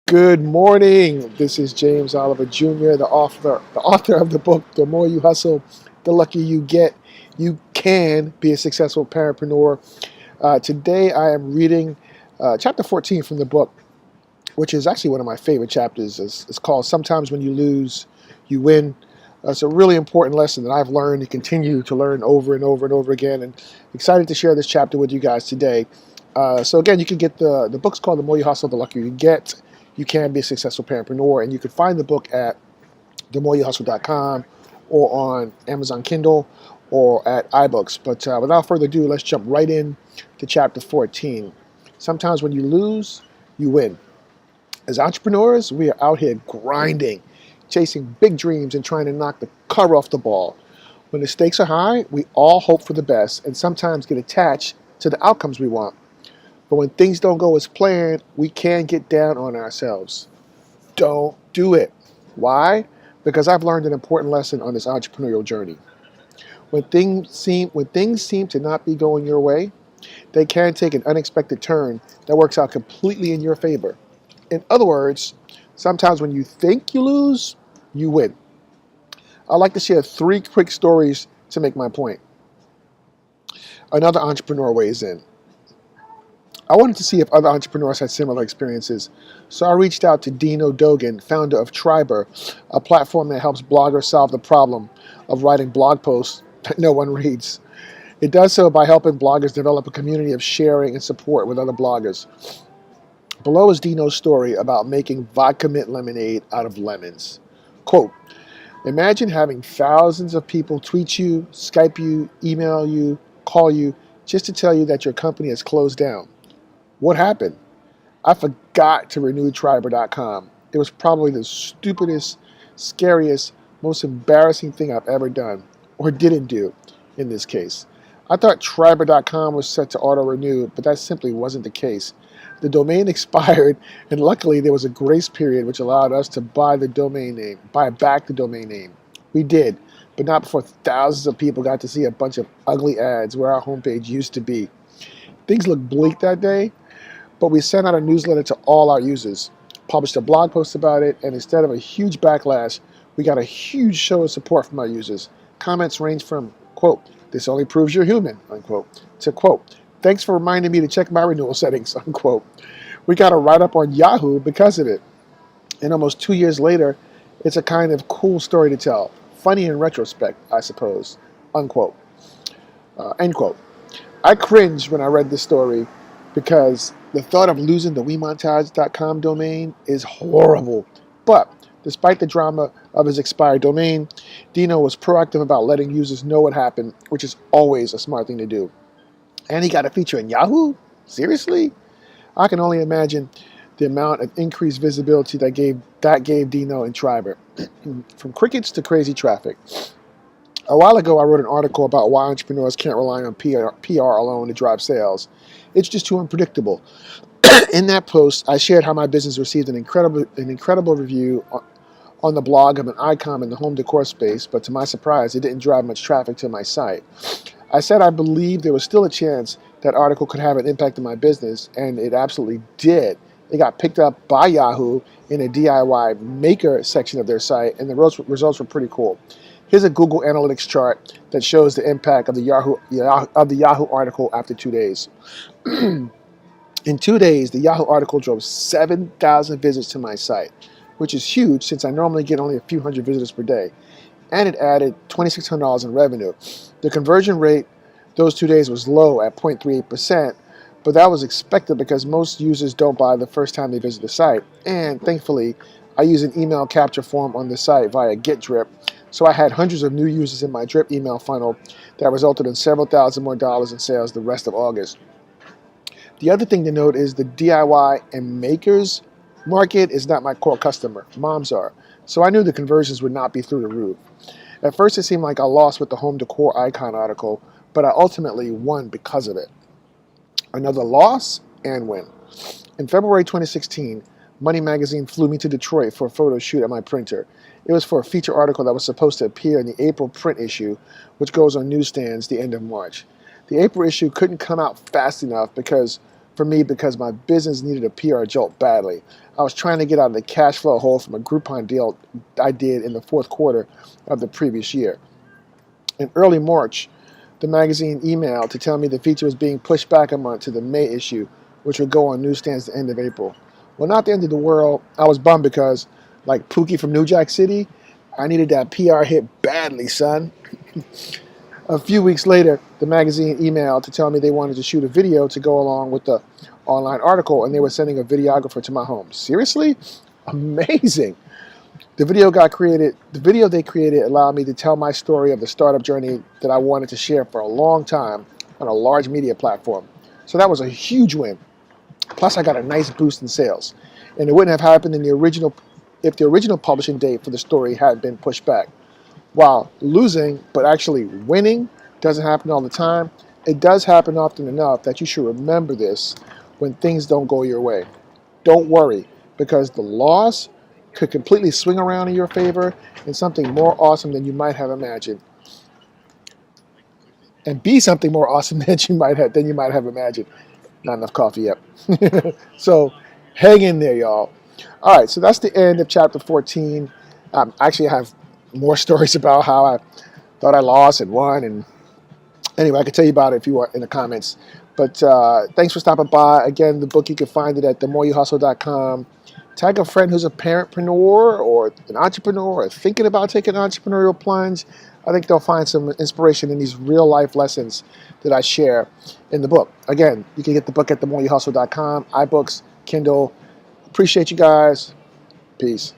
Good morning. This is James Oliver Jr., the author of the book, The More You Hustle, The Luckier You Get. You can be a successful parentpreneur. Today I am reading chapter 14 from the book, which is actually one of my favorite chapters. It's called Sometimes When You Lose, You Win. It's a really important lesson that I've learned and continue to learn over and over and over again. And excited to share this chapter with you guys today. So again, you can get the book's called The More You Hustle, The Luckier You Get. You can be a successful parentpreneur, and you can find the book at themoreyouhustle.com or on Amazon Kindle or at iBooks. But without further ado, let's jump right in to chapter 14. Sometimes when you lose, you win. As entrepreneurs, we are out here grinding, chasing big dreams and trying to knock the cover off the ball. When the stakes are high, we all hope for the best and sometimes get attached to the outcomes we want. But when things don't go as planned, we can get down on ourselves. Don't do it. Why? Because I've learned an important lesson on this entrepreneurial journey. When things seem to not be going your way, they can take an unexpected turn that works out completely in your favor. In other words, sometimes when you think you lose, you win. I'd like to share three quick stories to make my point. Another entrepreneur weighs in. I wanted to see if other entrepreneurs had similar experiences, so I reached out to Dino Dogan, founder of Triber, a platform that helps bloggers solve the problem of writing blog posts that no one reads. It does so by helping bloggers develop a community of sharing and support with other bloggers. Below is Dino's story about making vodka mint lemonade out of lemons. Quote, imagine having thousands of people tweet you, Skype you, email you, call you, just to tell you that your company has closed down. What happened? I forgot to renew Triber.com. It was probably the stupidest, scariest, most embarrassing thing I've ever done, or didn't do in this case. I thought Triber.com was set to auto-renew, but that simply wasn't the case. The domain expired, and luckily there was a grace period which allowed us to buy back the domain name. We did, but not before thousands of people got to see a bunch of ugly ads where our homepage used to be. Things looked bleak that day, but we sent out a newsletter to all our users, published a blog post about it, and instead of a huge backlash, we got a huge show of support from our users. Comments ranged from, quote, this only proves you're human, unquote, to, quote, thanks for reminding me to check my renewal settings, unquote. We got a write-up on Yahoo because of it. And almost 2 years later, it's a kind of cool story to tell. Funny in retrospect, I suppose, unquote. End quote. I cringed when I read this story because the thought of losing the WeMontage.com domain is horrible. But despite the drama of his expired domain, Dino was proactive about letting users know what happened, which is always a smart thing to do. And he got a feature in Yahoo? Seriously? I can only imagine the amount of increased visibility that gave Dino and Triber. From crickets to crazy traffic. A while ago, I wrote an article about why entrepreneurs can't rely on PR alone to drive sales. It's just too unpredictable. In that post, I shared how my business received an incredible review on the blog of an icon in the home decor space, but to my surprise, it didn't drive much traffic to my site. I said I believed there was still a chance that article could have an impact on my business, and it absolutely did. It got picked up by Yahoo in a DIY maker section of their site, and the results were pretty cool. Here's a Google Analytics chart that shows the impact of the Yahoo article after 2 days. In 2 days, the Yahoo article drove 7,000 visits to my site, which is huge since I normally get only a few hundred visitors per day. And it added $2,600 in revenue. The conversion rate those 2 days was low at 0.38%, but that was expected because most users don't buy the first time they visit the site. And thankfully, I use an email capture form on the site via GetDrip, so I had hundreds of new users in my drip email funnel that resulted in several thousand more dollars in sales the rest of August. The other thing to note is the DIY and makers market is not my core customer. Moms are. So I knew the conversions would not be through the roof. At first, it seemed like I lost with the home decor icon article, but I ultimately won because of it. Another loss and win. In February 2016, Money Magazine flew me to Detroit for a photo shoot at my printer. It was for a feature article that was supposed to appear in the April print issue, which goes on newsstands the end of March. The April issue couldn't come out fast enough because for me because my business needed a PR jolt badly. I was trying to get out of the cash flow hole from a Groupon deal I did in the fourth quarter of the previous year. In early March, the magazine emailed to tell me the feature was being pushed back a month to the May issue, which would go on newsstands at the end of April. Well, not the end of the world. I was bummed because, like Pookie from New Jack City, I needed that PR hit badly, son. A few weeks later, the magazine emailed to tell me they wanted to shoot a video to go along with the online article, and they were sending a videographer to my home. Seriously? Amazing. The video they created allowed me to tell my story of the startup journey that I wanted to share for a long time on a large media platform. So that was a huge win. Plus, I got a nice boost in sales. And it wouldn't have happened if the original publishing date for the story had been pushed back. While losing, but actually winning, doesn't happen all the time, it does happen often enough that you should remember this when things don't go your way. Don't worry, because the loss could completely swing around in your favor and something more awesome than you might have imagined. And be something more awesome than you might have imagined. Not enough coffee yet. So hang in there, y'all. All right, so that's the end of chapter 14. Actually, I have more stories about how I thought I lost and won. And anyway, I can tell you about it if you want in the comments. But thanks for stopping by. Again, the book, you can find it at themoreyouhustle.com. Tag a friend who's a parentpreneur or an entrepreneur or thinking about taking an entrepreneurial plunge. I think they'll find some inspiration in these real life lessons that I share in the book. Again, you can get the book at themoreyouhustle.com, iBooks, Kindle. Appreciate you guys. Peace.